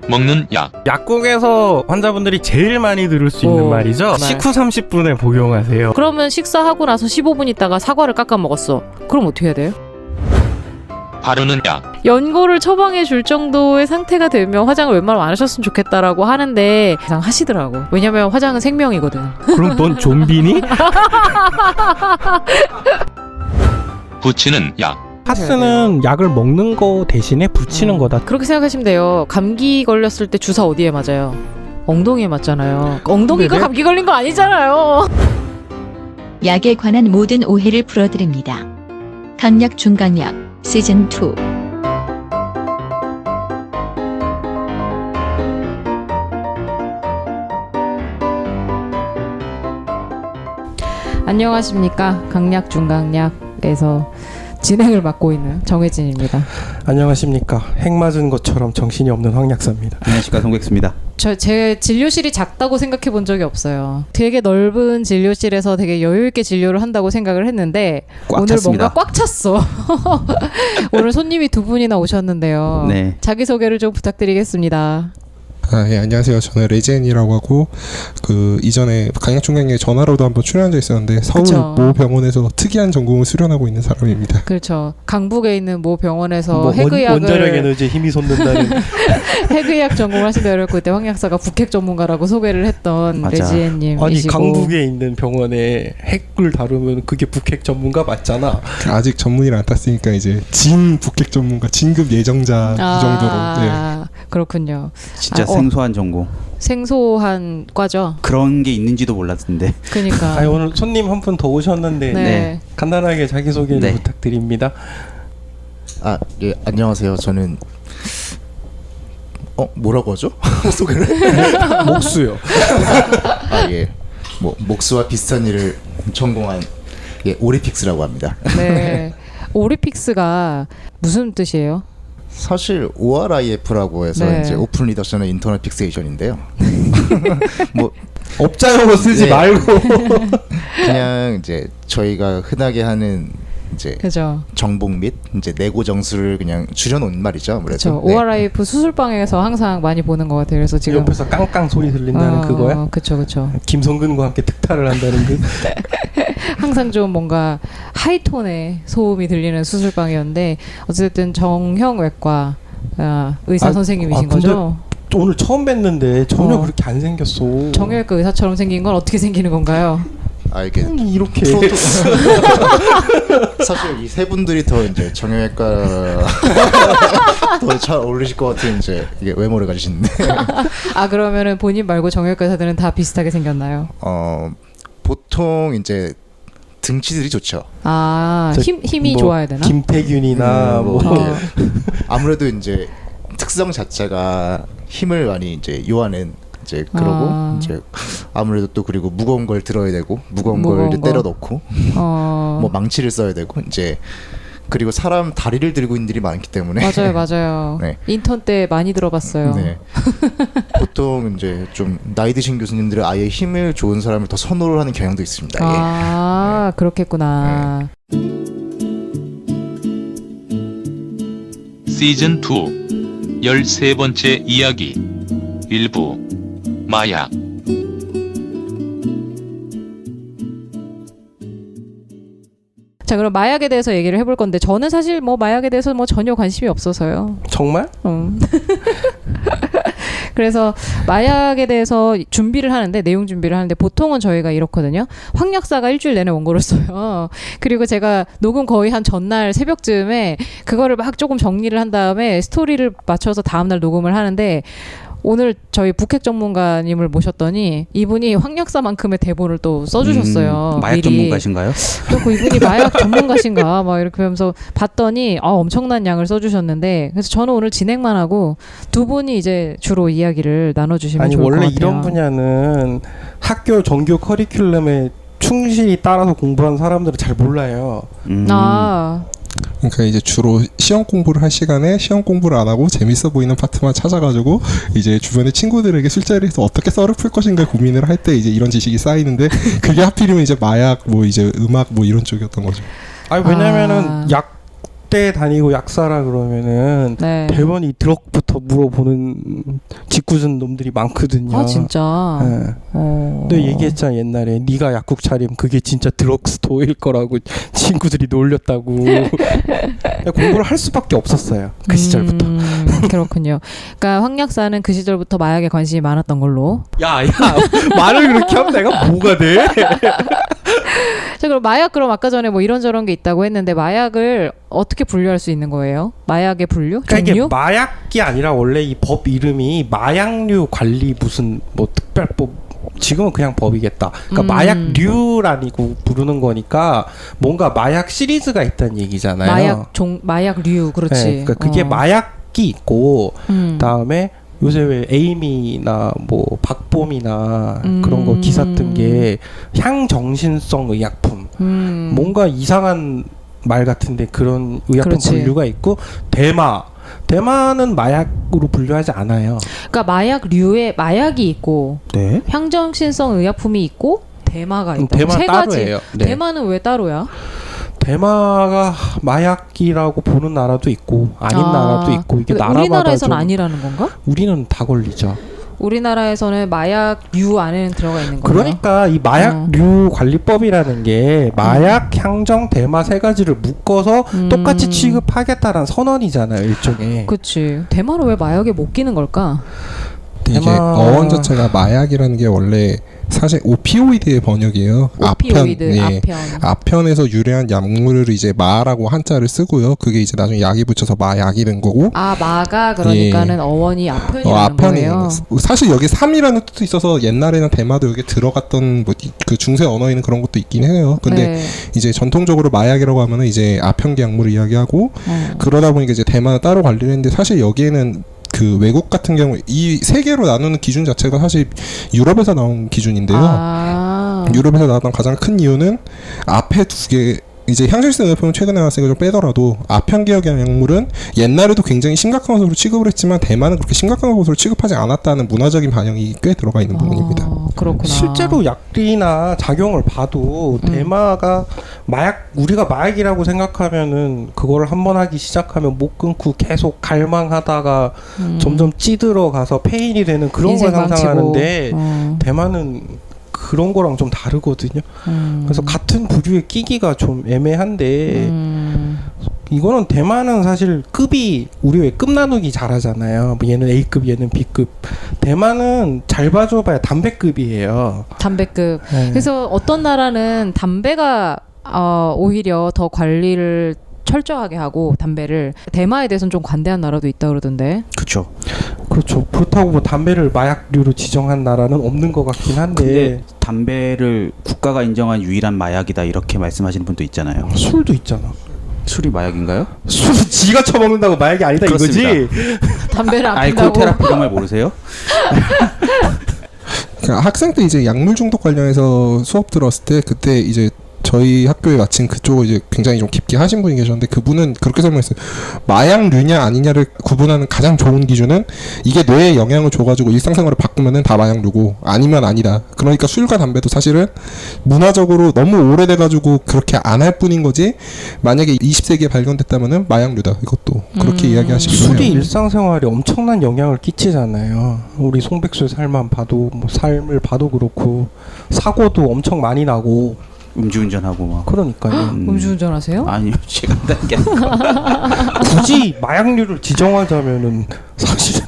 먹는 약. 약국에서 환자분들이 제일 많이 들을 수 있는 말이죠. 네. 식후 30분에 복용하세요. 그러면 식사하고 나서 15분 있다가 사과를 깎아 먹었어. 그럼 어떻게 해야 돼요? 바르는 약. 연고를 처방해 줄 정도의 상태가 되면 화장을 웬만하면 안 하셨으면 좋겠다라고 하는데 그냥 하시더라고. 왜냐면 화장은 생명이거든. 그럼 넌 좀비니? 붙이는 약. 파스는 약을 먹는 거 대신에 붙이는 거다. 그렇게 생각하시면 돼요. 감기 걸렸을 때 주사 어디에 맞아요? 엉덩이에 맞잖아요. 엉덩이가 네네. 감기 걸린 거 아니잖아요. 약에 관한 모든 오해를 풀어드립니다. 강약 중강약 시즌 2. 안녕하십니까. 강약 중강약에서 진행을 맡고 있는 정혜진입니다. 안녕하십니까. 핵 맞은 것처럼 정신이 없는 황약사입니다. 안녕하십니까. 송백수입니다. 제 진료실이 작다고 생각해 본 적이 없어요. 되게 넓은 진료실에서 되게 여유 있게 진료를 한다고 생각을 했는데 꽉 오늘 찼습니다. 뭔가 꽉 찼어. 오늘 손님이 두 분이나 오셨는데요. 네. 자기소개를 좀 부탁드리겠습니다. 예, 안녕하세요. 저는 레젠이라고 하고 그 이전에 강약중강에 전화로도 한번 출연한 적 있었는데 서울 그쵸. 모 병원에서 특이한 전공을 수련하고 있는 사람입니다. 그렇죠. 강북에 있는 모 병원에서 뭐 원자력 핵의학을 에너지에 힘이 솟는다는. 핵의학 전공을 하신다 그랬고 그때 황 약사가 북핵 전문가라고 소개를 했던 맞아. 레지엔님이시고 아니 강북에 있는 병원에 핵을 다루면 그게 북핵 전문가 맞잖아. 아직 전문의를 안 땄으니까 이제 진 북핵 전문가, 진급 예정자 이 정도로. 네. 그렇군요. 진짜 아, 생소한 전공. 생소한 과죠. 그런 게 있는지도 몰랐는데. 그러니까. 아니 오늘 손님 한 분 더 오셨는데 네. 간단하게 자기소개를 네. 부탁드립니다. 아, 예, 안녕하세요. 저는 뭐라고 하죠? 소개를? 목수요. 아, 예. 뭐 목수와 비슷한 일을 전공한 오리픽스라고 합니다. 네. 오리픽스가 무슨 뜻이에요? 사실 ORIF라고 해서 네. 이제 오픈 리더션의 인터넷 픽세이션인데요. 뭐 업자용어 쓰지 네. 말고. 그냥 이제 저희가 흔하게 하는 이제 그죠. 정복 및 이제 내고 정수를 그냥 줄여놓은 말이죠. 아무래도. 그렇죠. ORIF 수술방에서 항상 많이 보는 것 같아요. 그래서 지금 옆에서 깡깡 소리 들린다는 그거야? 그렇죠. 김성근과 함께 특타를 한다는 그. 항상 좀 뭔가 하이톤의 소음이 들리는 수술방이었는데 어쨌든 정형외과 의사 선생님이신 근데 거죠? 오늘 처음 뵀는데 전혀 어. 그렇게 안 생겼어. 정형외과 의사처럼 생긴 건 어떻게 생기는 건가요? 아 이게 이렇게. 사실 이 세 분들이 더 이제 정형외과 더 잘 어울리실 것 같은 이제 이게 외모를 가지시는데 그러면은 본인 말고 정형외과 의사들은 다 비슷하게 생겼나요? 보통 이제 등치들이 좋죠. 힘이 뭐 좋아야 되나? 김태균이나 뭐. 아무래도 이제 특성 자체가 힘을 많이 이제 요하는 이제 그러고 이제 아무래도 또 그리고 무거운 걸 들어야 되고 무거운 걸 이제 때려 넣고 뭐 망치를 써야 되고 이제 그리고 사람 다리를 들고 있는 일이 많기 때문에 맞아요. 네. 인턴 때 많이 들어봤어요. 네. 보통 이제 좀 나이 드신 교수님들은 아예 힘을 좋은 사람을 더 선호를 하는 경향도 있습니다. 그렇겠구나. 시즌 2 13번째 이야기. 일부 마약. 자, 그럼 마약에 대해서 얘기를 해볼 건데 저는 사실 뭐 마약에 대해서 뭐 전혀 관심이 없어서요. 정말? 그래서 마약에 대해서 준비를 하는데 내용 준비를 하는데 보통은 저희가 이렇거든요. 황 약사가 일주일 내내 원고를 써요. 그리고 제가 녹음 거의 한 전날 새벽쯤에 그거를 막 조금 정리를 한 다음에 스토리를 맞춰서 다음날 녹음을 하는데 오늘 저희 북핵 전문가님을 모셨더니 이분이 황 약사만큼의 대본을 또 써주셨어요. 마약 미리. 전문가신가요? 그리고 이분이 마약 전문가신가 막 이렇게 하면서 봤더니 엄청난 양을 써주셨는데 그래서 저는 오늘 진행만 하고 두 분이 이제 주로 이야기를 나눠주시면 아니 좋을 것 원래 같아요. 이런 분야는 학교 정규 커리큘럼에 충실히 따라서 공부한 사람들은 잘 몰라요. 그러니까 이제 주로 시험 공부를 할 시간에 시험 공부를 안 하고 재밌어 보이는 파트만 찾아가지고 이제 주변의 친구들에게 술자리에서 어떻게 썰을 풀 것인가 고민을 할 때 이제 이런 지식이 쌓이는데 그게 하필이면 이제 마약 뭐 이제 음악 뭐 이런 쪽이었던 거죠. 아니 왜냐면은 약 약대 다니고 약사라 그러면은 네. 대번이 드럭부터 물어보는 짓궂은 놈들이 많거든요. 아 진짜. 네. 근데 얘기했잖아 옛날에 네가 약국 차림 그게 진짜 드럭스토어일 거라고 친구들이 놀렸다고. 공부를 할 수밖에 없었어요 그 시절부터. 그렇군요. 그러니까 황 약사는 그 시절부터 마약에 관심이 많았던 걸로. 야 말을 그렇게 하면 내가 뭐가 돼? 자 그럼 마약 그럼 아까 전에 뭐 이런저런 게 있다고 했는데 마약을 어떻게 분류할 수 있는 거예요? 마약의 분류? 그러니까 이게 종류? 마약이 아니라 원래 이 법 이름이 마약류 관리 무슨 뭐 특별법 지금은 그냥 법이겠다. 그러니까 마약류라고 부르는 거니까 뭔가 마약 시리즈가 있다는 얘기잖아요. 마약류 그렇지. 네, 그러니까 그게 마약이 있고 그다음에 요새 왜 에이미나 뭐 박봄이나 그런 거 기사 뜬 게 향정신성 의약품 뭔가 이상한 말 같은데 그런 의약품 그렇지. 분류가 있고 대마는 마약으로 분류하지 않아요. 그러니까 마약류에 마약이 있고 네. 향정신성 의약품이 있고 대마가 있다. 대마 세 가지. 따로예요. 네. 대마는 왜 따로야? 대마가 마약이라고 보는 나라도 있고 아닌 나라도 있고 이게 나라마다 우리나라에서는 좀 아니라는 건가? 우리는 다 걸리죠. 우리나라에서는 마약류 안에는 들어가 있는 거예요. 그러니까 이 마약류 관리법이라는 게 마약, 향정, 대마 세 가지를 묶어서 똑같이 취급하겠다라는 선언이잖아요, 일종의. 그렇지. 대마를 왜 마약에 못 끼는 걸까? 이게 어원 자체가 마약이라는 게 원래 사실 오피오이드의 번역이에요. 오피오이드, 아편. 아편에서 유래한 약물을 이제 마라고 한자를 쓰고요. 그게 이제 나중에 약이 붙여서 마약이 된 거고. 아 마가 그러니까는 어원이 아편이라는 거예요. 사실 여기 3이라는 뜻도 있어서 옛날에는 대마도 여기 들어갔던 뭐 그 중세 언어에는 그런 것도 있긴 해요. 근데 네. 이제 전통적으로 마약이라고 하면은 이제 아편계 약물을 이야기하고 그러다 보니까 이제 대마는 따로 관리를 했는데 사실 여기에는 그 외국 같은 경우 이 세 개로 나누는 기준 자체가 사실 유럽에서 나온 기준인데요. 유럽에서 나왔던 가장 큰 이유는 앞에 두 개 이제 향정신성 의약품은 최근에 나왔으니까 좀 빼더라도 아편계열의 약물은 옛날에도 굉장히 심각한 것으로 취급을 했지만 대만은 그렇게 심각한 것으로 취급하지 않았다는 문화적인 반영이 꽤 들어가 있는 부분입니다. 그렇구나. 실제로 약이나 작용을 봐도 대마가 마약 우리가 마약이라고 생각하면은 그걸 한 번 하기 시작하면 못 끊고 계속 갈망하다가 점점 찌들어 가서 페인이 되는 그런 걸 상상하는데 대마는 그런 거랑 좀 다르거든요. 그래서 같은 부류에 끼기가 좀 애매한데 이거는 대만은 사실 급이 우리 왜 급 나누기 잘하잖아요. 뭐 얘는 A급 얘는 B급. 대만은 잘 봐줘봐야 담배급이에요. 담배급. 네. 그래서 어떤 나라는 담배가 오히려 더 관리를 철저하게 하고 담배를 대마에 대해서는 좀 관대한 나라도 있다 그러던데. 그렇죠. 그렇죠. 그렇다고 뭐 담배를 마약류로 지정한 나라는 없는 것 같긴 한데. 근데 담배를 국가가 인정한 유일한 마약이다 이렇게 말씀하시는 분도 있잖아요. 술도 있잖아. 술이 마약인가요? 술은 지가 처먹는다고 마약이 아니다 그렇습니다. 이거지. 담배를 안 알코올 핀다고. 테라피 이런 말 모르세요? 그러니까 학생 때 이제 약물 중독 관련해서 수업 들었을 때 그때 이제 저희 학교에 마침 그쪽을 이제 굉장히 좀 깊게 하신 분이 계셨는데 그분은 그렇게 설명했어요. 마약류냐 아니냐를 구분하는 가장 좋은 기준은 이게 뇌에 영향을 줘가지고 일상생활을 바꾸면은 다 마약류고 아니면 아니다. 그러니까 술과 담배도 사실은 문화적으로 너무 오래돼가지고 그렇게 안 할 뿐인 거지. 만약에 20세기에 발견됐다면은 마약류다. 이것도 그렇게 이야기하시기도 해요. 술이 일상생활에 엄청난 영향을 끼치잖아요. 우리 송백수의 삶만 봐도 뭐 삶을 봐도 그렇고 사고도 엄청 많이 나고. 음주운전하고 막. 그러니까요. 음주운전하세요? 아니요, 제가 한다는 게 아니라. 굳이 마약류를 지정하자면은 사실은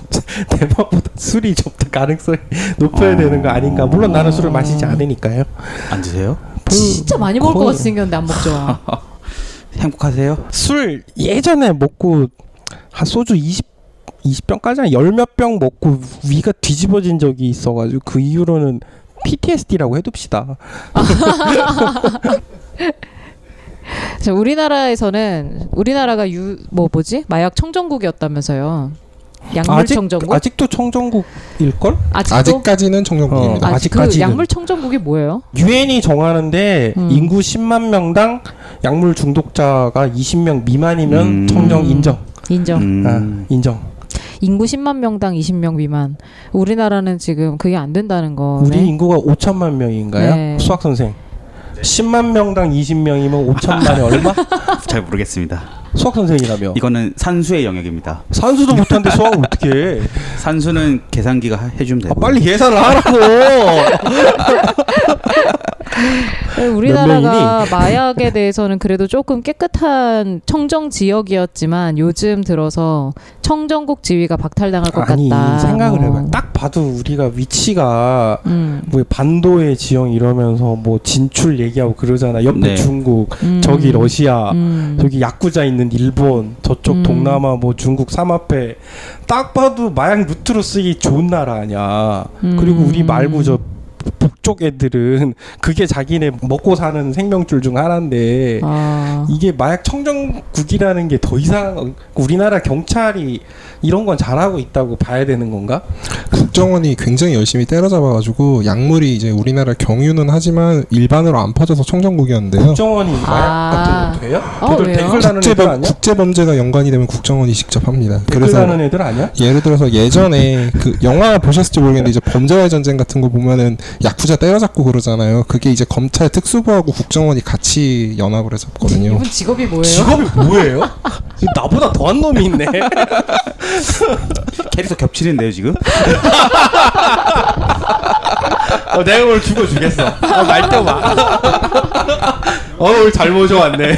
대마보다 술이 좀 더 가능성이 높아야 되는 거 아닌가. 물론 나는 술을 마시지 않으니까요. 안 드세요? 진짜 많이 먹을 것 같이 생겼는데 안 먹죠. 행복하세요? 술 예전에 먹고 한 소주 20병까지 한 10몇 병 먹고 위가 뒤집어진 적이 있어가지고 그 이후로는 PTSD라고 해둡시다. 자, 우리나라가 마약 청정국이었다면서요. 약물 청정국? 아직도 청정국일걸? 아직까지는 청정국입니다. 아직까지는. 그 약물 청정국이 뭐예요? 유엔이 정하는데 인구 10만 명당 약물 중독자가 20명 미만이면 청정 인정. 인정. 인구 10만 명당 20명 미만. 우리나라는 지금 그게 안 된다는 거네. 우리 인구가 5천만 명인가요? 네. 수학 선생. 10만 명당 20명이면 5천만에 얼마? 잘 모르겠습니다. 수학 선생이라며. 이거는 산수의 영역입니다. 산수도 못하는데 수학을 어떻게 해? 산수는 계산기가 해주면 되고. 빨리 계산을 하라고. 우리나라가 마약에 대해서는 그래도 조금 깨끗한 청정 지역이었지만 요즘 들어서 청정국 지위가 박탈당할 것 아니 같다. 생각을 해봐. 딱 봐도 우리가 위치가 뭐 반도의 지형 이러면서 뭐 진출 얘기하고 그러잖아. 옆에 네. 중국, 저기 러시아, 음. 저기 야쿠자 있는 일본, 저쪽 동남아 뭐 중국 삼합회. 딱 봐도 마약 루트로 쓰기 좋은 나라 아니야. 그리고 우리 말고 저 북쪽 애들은 그게 자기네 먹고 사는 생명줄 중 하나인데 이게 마약 청정국이라는 게 더 이상 우리나라 경찰이 이런 건 잘하고 있다고 봐야 되는 건가? 국정원이 굉장히 열심히 때려잡아가지고 약물이 이제 우리나라 경유는 하지만 일반으로 안 퍼져서 청정국이었는데요. 국정원이 마약 같은 거 돼요? 걔들 왜요? 댓글 다는 애들 아니야? 국제범죄가 연관이 되면 국정원이 직접 합니다. 댓글 그래서 다는 애들 아니야? 예를 들어서 예전에 그 영화 보셨을지 모르겠는데 이제 범죄와의 전쟁 같은 거 보면은 야쿠자 때려잡고 그러잖아요. 그게 이제 검찰 특수부하고 국정원이 같이 연합을 해서 했거든요. 이분 직업이 뭐예요? 직업이 뭐예요? 나보다 더한 놈이 있네. 캐릭터 겹치는데요 지금? 내가 오늘 죽어주겠어. 말대봐. 오늘 잘 모셔왔네.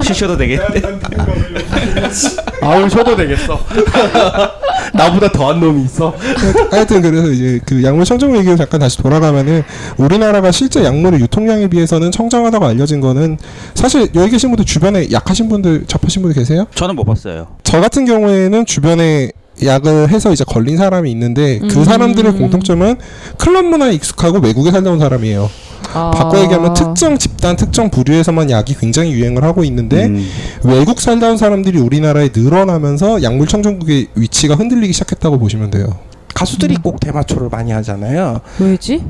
쉬셔도 되겠네. 오늘 쉬어도 되겠어. 나보다 더한 놈이 있어. 하여튼 그래서 이제 그 약물 청정 얘기로 잠깐 다시 돌아가면은 우리나라가 실제 약물의 유통량에 비해서는 청정하다고 알려진 거는 사실 여기 계신 분들 주변에 약하신 분들 접하신 분들 계세요? 저는 못 봤어요. 저 같은 경우에는 주변에 약을 해서 이제 걸린 사람이 있는데 그 사람들의 공통점은 클럽 문화에 익숙하고 외국에 살다 온 사람이에요. 바꿔 얘기하면 특정 집단, 특정 부류에서만 약이 굉장히 유행을 하고 있는데 외국 살다 온 사람들이 우리나라에 늘어나면서 약물 청정국의 위치가 흔들리기 시작했다고 보시면 돼요. 가수들이 꼭 대마초를 많이 하잖아요. 왜지?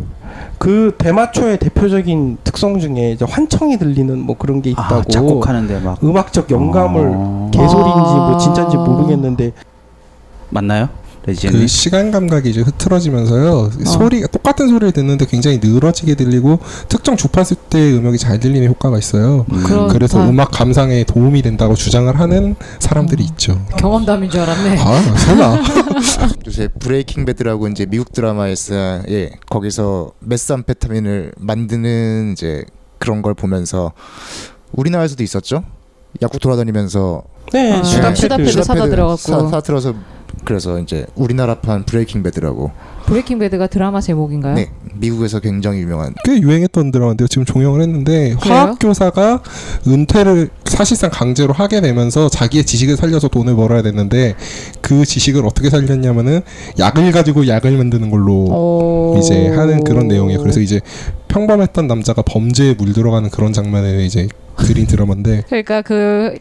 그 대마초의 대표적인 특성 중에 이제 환청이 들리는 뭐 그런 게 있다고. 작곡하는데 막 음악적 영감을 개소리인지 뭐 진짜인지 모르겠는데 맞나요? 레지제님? 그 시간 감각이 이제 흐트러지면서요. 소리가 똑같은 소리를 듣는데 굉장히 늘어지게 들리고 특정 주파수 때의 음역이 잘 들리는 효과가 있어요. 그래서 음악 감상에 도움이 된다고 주장을 하는 사람들이 있죠. 경험담인 줄 알았네. 설마. 요새 브레이킹 배드라고 이제 미국 드라마에서 거기서 메스암페타민을 만드는 이제 그런 걸 보면서 우리나라에서도 있었죠. 약국 돌아다니면서 네, 슈다패드 사다 들어갔고 사들어서 그래서 이제 우리나라판 브레이킹 배드라고. 브레이킹 배드가 드라마 제목인가요? 네, 미국에서 굉장히 유명한. 꽤 유행했던 드라마인데요. 지금 종영을 했는데 그래요? 화학교사가 은퇴를 사실상 강제로 하게 되면서 자기의 지식을 살려서 돈을 벌어야 됐는데 그 지식을 어떻게 살렸냐면은 약을 가지고 약을 만드는 걸로 이제 하는 그런 내용이에요. 그래서 이제 평범했던 남자가 범죄에 물들어가는 그런 장면을 이제 그린 드라마인데 그러니까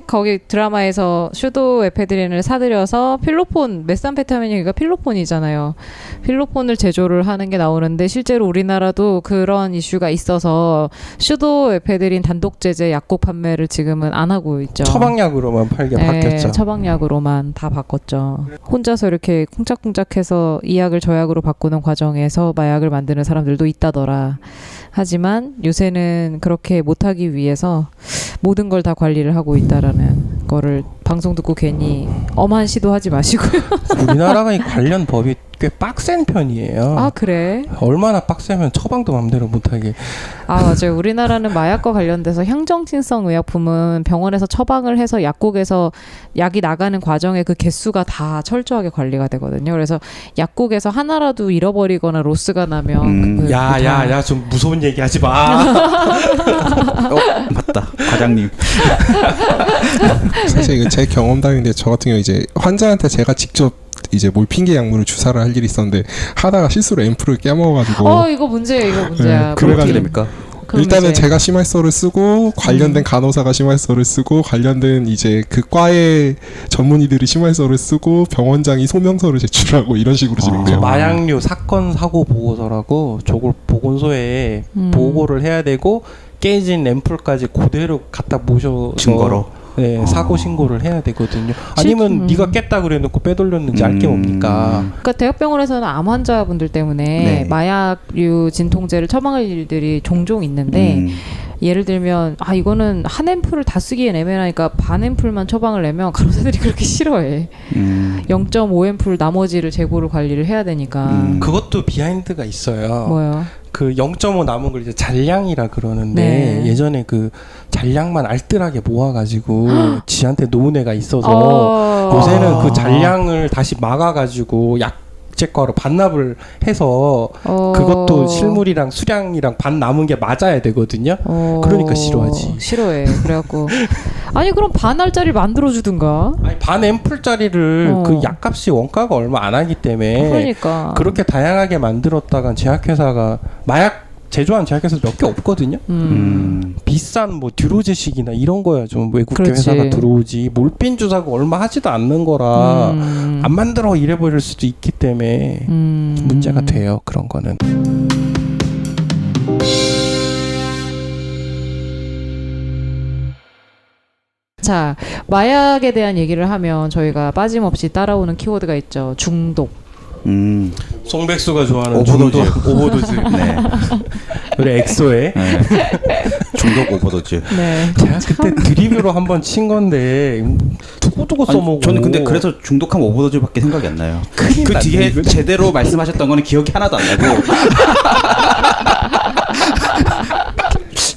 거기 드라마에서 슈도에페드린을 사들여서 필로폰 메스암페타민이 필로폰이잖아요. 필로폰을 제조를 하는 게 나오는데 실제로 우리나라도 그런 이슈가 있어서 슈도에페드린 단독 제재 약국 판매를 지금은 안 하고 있죠. 처방약으로만 팔게 바뀌었죠. 처방약으로만 다 바꿨죠. 혼자서 이렇게 쿵짝쿵짝해서 이 약을 저 약으로 바꾸는 과정에서 마약을 만드는 사람들도 있다더라. 하지만 요새는 그렇게 못하기 위해서 모든 걸 다 관리를 하고 있다라는 거를 방송 듣고 괜히 엄한 시도하지 마시고요. 우리나라가 이 관련 법이 꽤 빡센 편이에요. 그래? 얼마나 빡세면 처방도 맘대로 못하게. 맞아요. 우리나라는 마약과 관련돼서 향정신성 의약품은 병원에서 처방을 해서 약국에서 약이 나가는 과정에 그 개수가 다 철저하게 관리가 되거든요. 그래서 약국에서 하나라도 잃어버리거나 로스가 나면 야야야 좀 무서운 얘기 하지 마. 맞다. 과장님. 사실 이거 제 경험담인데 저 같은 경우 이제 환자한테 제가 직접 이제 몰핀계 약물을 주사를 할 일이 있었는데 하다가 실수로 앰플을 깨먹어가지고 이거 문제야. 그럼 어떻게 됩니까? 일단은 제가 심할서를 쓰고 관련된 간호사가 심할서를 쓰고 관련된 이제 그 과의 전문의들이 심할서를 쓰고 병원장이 소명서를 제출하고 이런 식으로 진행돼요. 마약류 사건 사고 보고서라고 저걸 보건소에 보고를 해야 되고 깨진 앰플까지 그대로 갖다 모셔서 증거로. 네, 사고 신고를 해야 되거든요. 아니면 네가 깼다 그래놓고 빼돌렸는지 알 게 뭡니까? 그러니까 대학병원에서는 암 환자분들 때문에 네. 마약류 진통제를 처방할 일들이 종종 있는데 예를 들면 이거는 한 앰플을 다 쓰기엔 애매하니까 반 앰플만 처방을 내면 간호사들이 그렇게 싫어해. 0.5 앰플 나머지를 재고를 관리를 해야 되니까. 그것도 비하인드가 있어요. 뭐요? 그 0.5 남은 걸 이제 잔량이라 그러는데 네. 예전에 그 잔량만 알뜰하게 모아가지고 지한테 놓은 애가 있어서 요새는 그 잔량을 다시 막아가지고 약제과로 반납을 해서 그것도 실물이랑 수량이랑 반 남은 게 맞아야 되거든요. 그러니까 싫어하지. 싫어해. 그래갖고 아니 그럼 반 알짜리 만들어주든가. 아니, 반 앰플짜리를 그 약값이 원가가 얼마 안 하기 때문에 그러니까 그렇게 다양하게 만들었다간 제약회사가 마약 제조한 제약회사 몇 개 없거든요. 비싼 뭐 듀로제식이나 이런 거야 좀 외국계 그렇지. 회사가 들어오지. 몰핀 주사가 얼마 하지도 않는 거라 안 만들어 이래버릴 수도 있기 때문에 문제가 돼요. 그런 거는. 자, 마약에 대한 얘기를 하면 저희가 빠짐없이 따라오는 키워드가 있죠. 중독. 송백수가 좋아하는 오버도즈. 오버도즈. 네. 우리 엑소의 네. 중독 오버도즈. 네. 제가 그때 드립으로 한번 친 건데 두고두고 써먹고. 저는 근데 그래서 중독하면 오버도즈밖에 생각이 안 나요. 큰일 그 났네, 뒤에 이거. 제대로 말씀하셨던 거는 기억이 하나도 안 나고.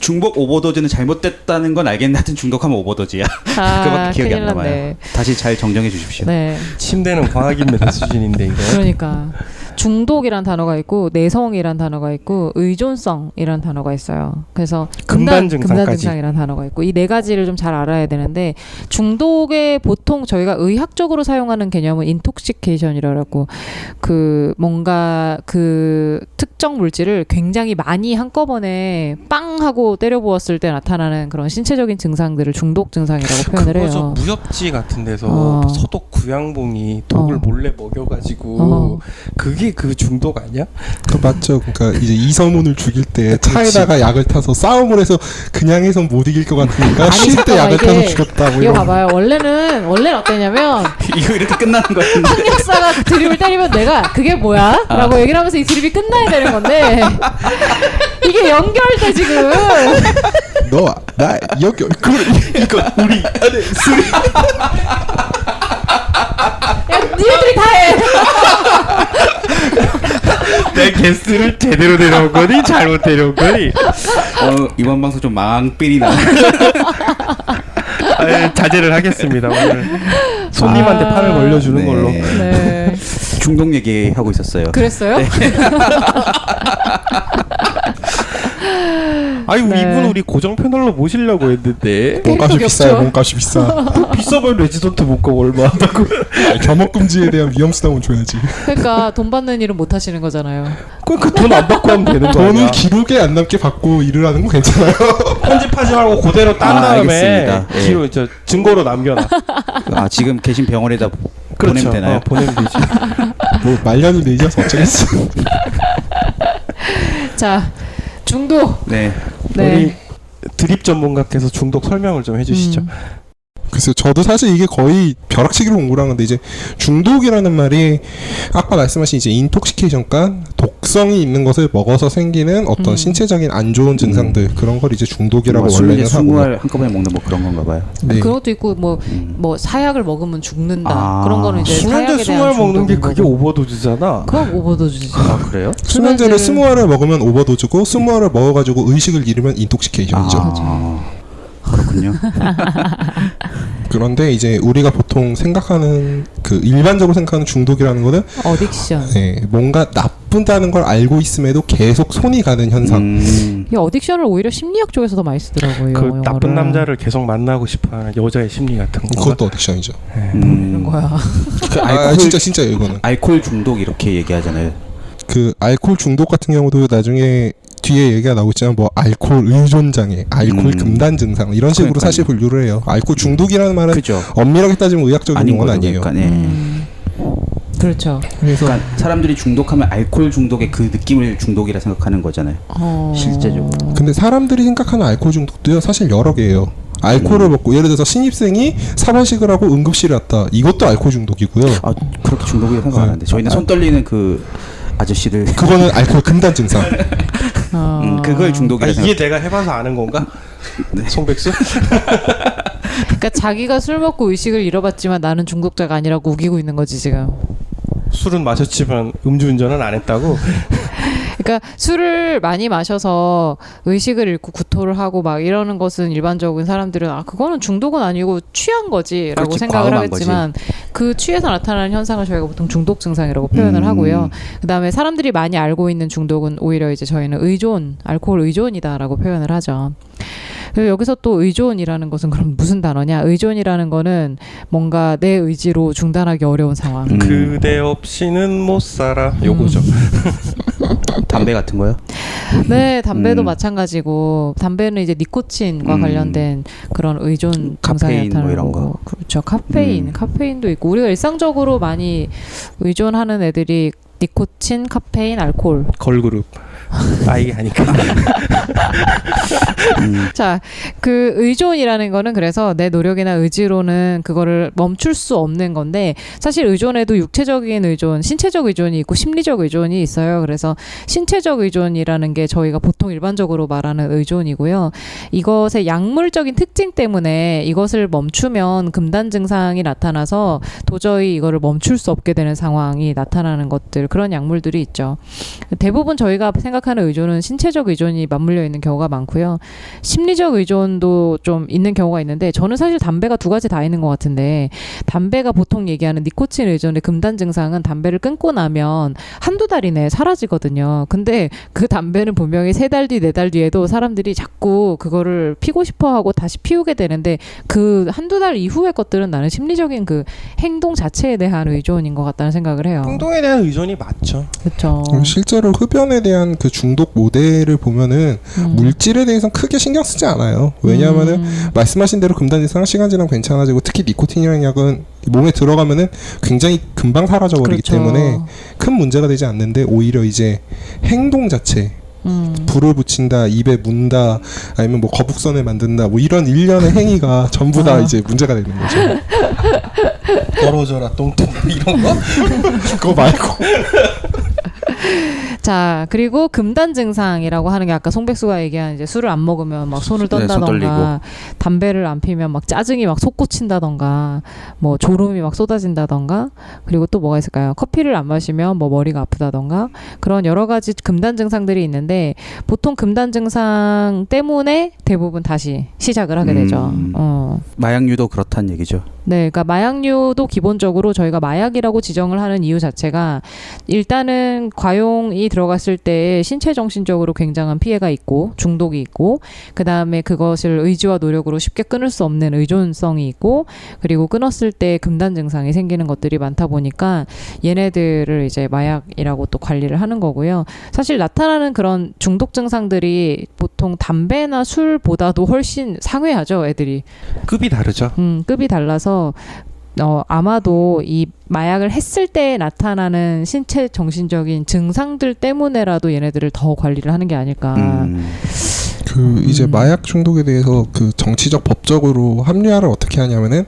중복 오버도즈는 잘못됐다는 건 알겠는데 하여튼 중독하면 오버도즈야. 그거밖에 기억이 안 큰일 남아요. 났네. 다시 잘 정정해 주십시오. 네. 침대는 과학인메다 수준인데 이거. 그러니까 중독이란 단어가 있고 내성이란 단어가 있고 의존성이란 단어가 있어요. 그래서 금단 증상까지. 증상이란 단어가 있고 이 네 가지를 좀 잘 알아야 되는데 중독에 보통 저희가 의학적으로 사용하는 개념은 인톡시케이션이라고 그 뭔가 그 특정 물질을 굉장히 많이 한꺼번에 빵 하고 때려 부었을 때 나타나는 그런 신체적인 증상들을 중독 증상이라고 표현을 그거 저 해요. 무협지 같은 데서 서독 구양봉이 독을 몰래 먹여가지고 그게 그 중독 아니야? 그 맞죠. 그러니까 이제 이서문을 죽일 때 차에다가 약을 타서 싸움을 해서 그냥 해선 못 이길 것 같으니까 아니, 쉴 때 잠깐만, 약을 타서 이게 죽였다고. 이거 봐봐요. 원래는 어땠냐면 이거 이렇게 끝나는 거였는데. 황역사가 그 드립을 때리면 내가 그게 뭐야? 라고 얘기를 하면서 이 드립이 끝나야 되는 건데 이게 연결돼 지금. 너나 여기 이거 우리 안에 술이 야 니네들이 다 해. 내 개수를 제대로 데려온 거니 잘못 데려온 거니? 이번 방송 좀 망삘이 나. 자제를 하겠습니다. 오늘 손님한테 판을 걸려주는 네. 걸로. 네. 중독 얘기하고 있었어요. 그랬어요? 네. 아니 네. 이분 우리 고정 패널로 모시려고 했는데 몸값이 캐릭터 비싸요. 겹쳐. 몸값이 비싸. 비싸면 레지던트 못가 얼마 한다고. 겸업금지에 대한 위험수당은 줘야지. 그러니까 돈 받는 일은 못 하시는 거잖아요. 그러니까 돈 안 받고 하면 되는 거 아니야? 돈은 기록에 안 남게 받고 일을 하는 건 괜찮아요. 편집하지 말고 그대로 딴 다음에 알겠습니다. 예. 기록 증거로 남겨놔. 지금 계신 병원에다 보내면 되나요? 보내면 되지. 뭐 말년이 내지어서 어쩌겠어. 자, 중독. 네. 네. 우리 드립 전문가께서 중독 설명을 좀 해주시죠. 글쎄요, 저도 사실 이게 거의 벼락치기로 공부를 한 건데, 이제 중독이라는 말이 아까 말씀하신 이제 인톡시케이션과 독성이 있는 것을 먹어서 생기는 어떤 신체적인 안 좋은 증상들, 그런 걸 이제 중독이라고 원래는 하고. 20알 한꺼번에 먹는 뭐 그런 건가 봐요. 네. 그것도 있고 뭐 사약을 먹으면 죽는다. 그런 거는 이제 수면제 사약에 대한 20알 먹는 게 중독인 그게 거고. 오버도즈잖아. 그건 오버도즈지. 그래요? 수면제를 20알을 먹으면 오버도즈고 20알을 먹어가지고 의식을 잃으면 인톡시케이션이죠. 그렇군요. 그런데 이제 우리가 보통 생각하는 그 일반적으로 생각하는 중독이라는 거는 어딕션. 네, 뭔가 나쁘다는 걸 알고 있음에도 계속 손이 가는 현상. 이 어딕션을 오히려 심리학 쪽에서 더 많이 쓰더라고요. 그 영어를. 나쁜 남자를 계속 만나고 싶어하는 여자의 심리 같은 거. 그것도 어딕션이죠. 이런 거야. 알코올, 진짜예요 이거는. 알코올 중독 이렇게 얘기하잖아요. 그 알코올 중독 같은 경우도 나중에 뒤에 얘기가 나오겠지만 뭐 알코올 의존 장애, 알코올 금단 증상 이런 식으로 그러니까요. 사실 분류를 해요. 알코올 중독이라는 말은 그죠. 엄밀하게 따지면 의학적인 아닌 용어는 거죠. 아니에요. 그러니까, 네. 그렇죠. 그러니까 사람들이 중독하면 알코올 중독의 그 느낌을 중독이라 생각하는 거잖아요. 실제적으로. 근데 사람들이 생각하는 알코올 중독도요 사실 여러 개예요. 알코올을 먹고 예를 들어서 신입생이 사발식을 하고 응급실에 왔다. 이것도 알코올 중독이고요. 아 그렇게 중독이 생각 안 하는데 저희는 손 떨리는 그 아저씨들 그거는 알코올 금단 증상. 그걸 중독이라 이게 내가 해봐서 아는 건가? 송백수? 그러니까 자기가 술 먹고 의식을 잃어봤지만 나는 중독자가 아니라고 우기고 있는 거지 지금. 술은 마셨지만 음주운전은 안 했다고? 그러니까 술을 많이 마셔서 의식을 잃고 구토를 하고 막 이러는 것은 일반적인 사람들은 아 그거는 중독은 아니고 취한 거지라고 그렇지, 생각을 과음한 하겠지만 그 취해서 나타나는 현상을 저희가 보통 중독 증상이라고 표현을 하고요. 그다음에 사람들이 많이 알고 있는 중독은 오히려 이제 저희는 의존, 알코올 의존이다라고 표현을 하죠. 그리고 여기서 또 의존이라는 것은 그럼 무슨 단어냐? 의존이라는 거는 뭔가 내 의지로 중단하기 어려운 상황. 그대 없이는 못 살아. 요거죠. 담배 같은 거요? 네, 담배도 마찬가지고 담배는 이제 니코틴과 관련된 그런 의존 증상이 카페인 나타나는 뭐 이런 거고. 거. 그렇죠. 카페인도 있고 우리가 일상적으로 많이 의존하는 애들이 니코틴, 카페인, 알코올. 걸그룹. 아이 하니까. 자, 그 의존이라는 거는 그래서 내 노력이나 의지로는 그거를 멈출 수 없는 건데 사실 의존에도 육체적인 의존, 신체적 의존이 있고 심리적 의존이 있어요. 그래서 신체적 의존이라는 게 저희가 보통 일반적으로 말하는 의존이고요. 이것의 약물적인 특징 때문에 이것을 멈추면 금단 증상이 나타나서 도저히 이거를 멈출 수 없게 되는 상황이 나타나는 것들 그런 약물들이 있죠. 대부분 저희가 생각하는 의존은 신체적 의존이 맞물려 있는 경우가 많고요. 심리적 의존도 좀 있는 경우가 있는데 저는 사실 담배가 두 가지 다 있는 것 같은데 담배가 보통 얘기하는 니코틴 의존의 금단 증상은 담배를 끊고 나면 한두 달 이내에 사라지거든요. 근데 그 담배는 분명히 3달 뒤, 4달 뒤에도 사람들이 자꾸 그거를 피고 싶어 하고 다시 피우게 되는데 그 한두 달 이후의 것들은 나는 심리적인 그 행동 자체에 대한 의존인 것 같다는 생각을 해요. 행동에 대한 의존이 맞죠. 그렇죠. 실제로 흡연에 대한 그 중독 모델을 보면은 물질에 대해서는 크게 신경 쓰지 않아요. 왜냐하면은 말씀하신 대로 금단 증상 시간 지나면 괜찮아지고 특히 니코틴이라는 약은 몸에 들어가면은 굉장히 금방 사라져 버리기 그렇죠. 때문에 큰 문제가 되지 않는데 오히려 이제 행동 자체 불을 붙인다, 입에 문다, 아니면 뭐 거북선을 만든다, 뭐 이런 일련의 행위가 전부 다 이제 문제가 되는 거죠. 떨어져라 똥똥 이런 거? 그거 말고. 자, 그리고 금단 증상이라고 하는 게 아까 송백수가 얘기한 이제 술을 안 먹으면 막 손을 손 떤다던가 떨리고. 담배를 안 피면 막 짜증이 막 솟구친다던가 뭐 졸음이 막 쏟아진다던가 그리고 또 뭐가 있을까요? 커피를 안 마시면 뭐 머리가 아프다던가 그런 여러 가지 금단 증상들이 있는데 보통 금단 증상 때문에 대부분 다시 시작을 하게 되죠. 마약류도 그렇다는 얘기죠. 네, 그러니까 마약류도 기본적으로 저희가 마약이라고 지정을 하는 이유 자체가 일단은 과용이 들어갔을 때 신체 정신적으로 굉장한 피해가 있고 중독이 있고 그 다음에 그것을 의지와 노력으로 쉽게 끊을 수 없는 의존성이 있고 그리고 끊었을 때 금단 증상이 생기는 것들이 많다 보니까 얘네들을 이제 마약이라고 또 관리를 하는 거고요. 사실 나타나는 그런 중독 증상들이 보통 담배나 술보다도 훨씬 상회하죠, 애들이. 급이 다르죠. 급이 달라서 아마도 이 마약을 했을 때 나타나는 신체 정신적인 증상들 때문에라도 얘네들을 더 관리를 하는 게 아닐까. 그 이제 마약 중독에 대해서 그 정치적 법적으로 합리화를 어떻게 하냐면은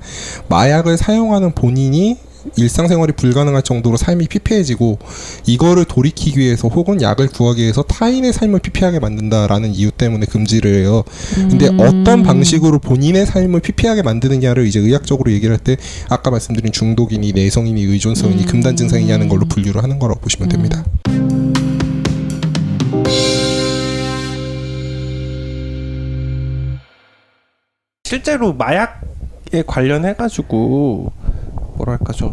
마약을 사용하는 본인이 일상생활이 불가능할 정도로 삶이 피폐해지고 이거를 돌이키기 위해서 혹은 약을 구하기 위해서 타인의 삶을 피폐하게 만든다라는 이유 때문에 금지를 해요. 근데 어떤 방식으로 본인의 삶을 피폐하게 만드느냐를 이제 의학적으로 얘기를 할 때 아까 말씀드린 중독이니 내성이니 의존성이니 금단 증상이냐는 걸로 분류를 하는 거라고 보시면 됩니다. 실제로 마약에 관련해가지고 뭐랄까 좀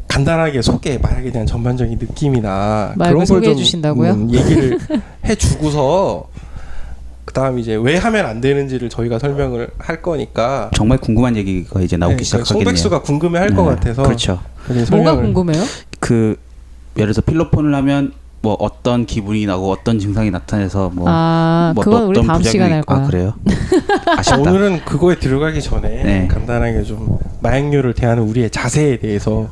간단하게 마약에 대한 전반적인 느낌이나 마약을 그런 걸 소개해 좀 주신다고요? 얘기를 해주고서 그다음 이제 왜 하면 안 되는지를 저희가 설명을 할 거니까 정말 궁금한 얘기가 이제 나오기 시작하겠네요. 송백수가 궁금해할 것 같아서 그렇죠. 뭐가 궁금해요? 그 예를 들어서 필로폰을 하면 뭐 어떤 기분이 나고 어떤 증상이 나타나서 뭐 그건 우리 다음 시간에 할 거야. 아 그래요? 아쉽다. 오늘은 그거에 들어가기 전에 네. 간단하게 좀 마약류를 대하는 우리의 자세에 대해서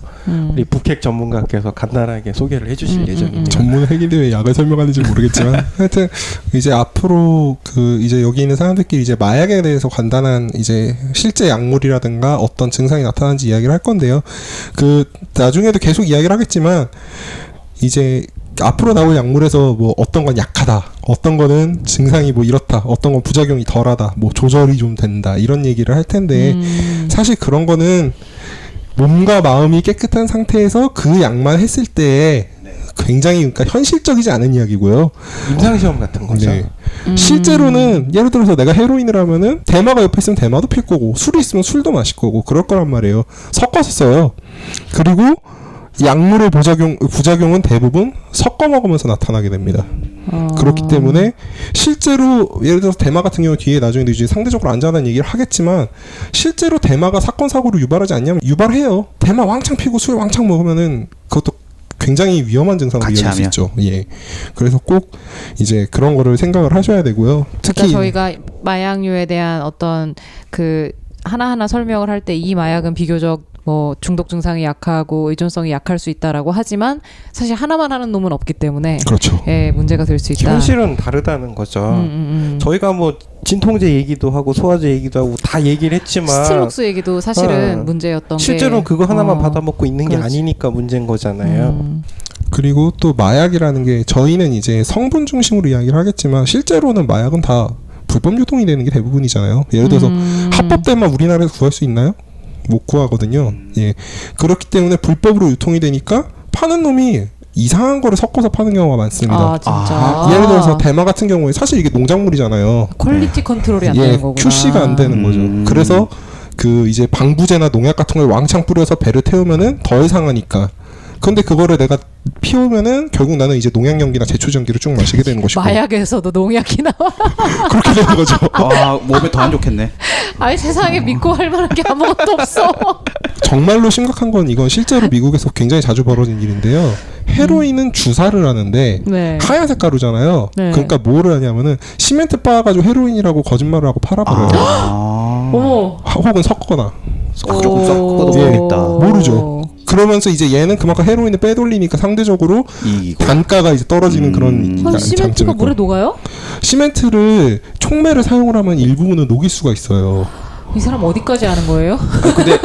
우리 북핵 전문가께서 간단하게 소개를 해주실 예정입니다. 전문 핵인데 왜 약을 설명하는지 모르겠지만 하여튼 이제 앞으로 그 이제 여기 있는 사람들끼리 이제 마약에 대해서 간단한 이제 실제 약물이라든가 어떤 증상이 나타나는지 이야기를 할 건데요. 그 나중에도 계속 이야기를 하겠지만 이제 앞으로 나올 약물에서 뭐 어떤 건 약하다, 어떤 거는 증상이 뭐 이렇다, 어떤 건 부작용이 덜하다, 뭐 조절이 좀 된다 이런 얘기를 할 텐데 사실 그런 거는 몸과 마음이 깨끗한 상태에서 그 약만 했을 때 굉장히 그러니까 현실적이지 않은 이야기고요. 임상시험 같은 거죠. 네. 실제로는 예를 들어서 내가 헤로인을 하면은 대마가 옆에 있으면 대마도 필 거고 술이 있으면 술도 마실 거고 그럴 거란 말이에요. 섞어서 써요. 그리고 약물의 부작용은 대부분 섞어 먹으면서 나타나게 됩니다. 그렇기 때문에 실제로 예를 들어서 대마 같은 경우 뒤에 나중에 이제 상대적으로 안전한 얘기를 하겠지만 실제로 대마가 사건 사고를 유발하지 않냐면 유발해요. 대마 왕창 피고 술 왕창 먹으면은 그것도 굉장히 위험한 증상으로 이어질 수 있죠. 예. 그래서 꼭 이제 그런 거를 생각을 하셔야 되고요. 특히 그러니까 저희가 마약류에 대한 어떤 그 하나하나 설명을 할 때 이 마약은 비교적 뭐 중독 증상이 약하고 의존성이 약할 수 있다라고 하지만 사실 하나만 하는 놈은 없기 때문에 그렇죠. 예, 문제가 될 수 있다. 현실은 다르다는 거죠. 저희가 뭐 진통제 얘기도 하고 소화제 얘기도 하고 다 얘기를 했지만 스틸록스 얘기도 사실은 문제였던 게 실제로 그거 하나만 받아먹고 있는 게 그렇지. 아니니까 문제인 거잖아요. 그리고 또 마약이라는 게 저희는 이제 성분 중심으로 이야기를 하겠지만 실제로는 마약은 다 불법 유통이 되는 게 대부분이잖아요. 예를 들어서 합법대만 우리나라에서 구할 수 있나요? 못 구하거든요. 예. 그렇기 때문에 불법으로 유통이 되니까 파는 놈이 이상한 거를 섞어서 파는 경우가 많습니다. 아 진짜. 예를 들어서 대마 같은 경우에 사실 이게 농작물이잖아요. 퀄리티 컨트롤이 안 예, 되는 거구나. QC가 안 되는 거죠. 그래서 그 이제 방부제나 농약 같은 걸 왕창 뿌려서 배를 태우면은 덜 상하니까. 근데 그거를 내가 피우면은 결국 나는 이제 농약연기나 제초전기를 쭉 마시게 되는 것이고. 마약에서도 농약이 나와. 그렇게 되는 거죠. 아 몸에 더 안 좋겠네. 아니 세상에 믿고 할 만한 게 아무것도 없어. 정말로 심각한 건 이건 실제로 미국에서 굉장히 자주 벌어진 일인데요. 헤로인은 주사를 하는데 네. 하얀색 가루잖아요. 네. 그러니까 뭐를 하냐면은 시멘트 빻아가지고 헤로인이라고 거짓말을 하고 팔아버려요. 어머. 혹은 섞거나. 조금 섞어도 예. 모르겠다. 모르죠. 그러면서 이제 얘는 그만큼 헤로인을 빼돌리니까 상대적으로 이기고. 단가가 이제 떨어지는 그런 아니, 시멘트가 장점이 물에 있고. 녹아요? 시멘트를 촉매를 사용을 하면 일부분은 녹일 수가 있어요. 이 사람 어디까지 아는 거예요? 근데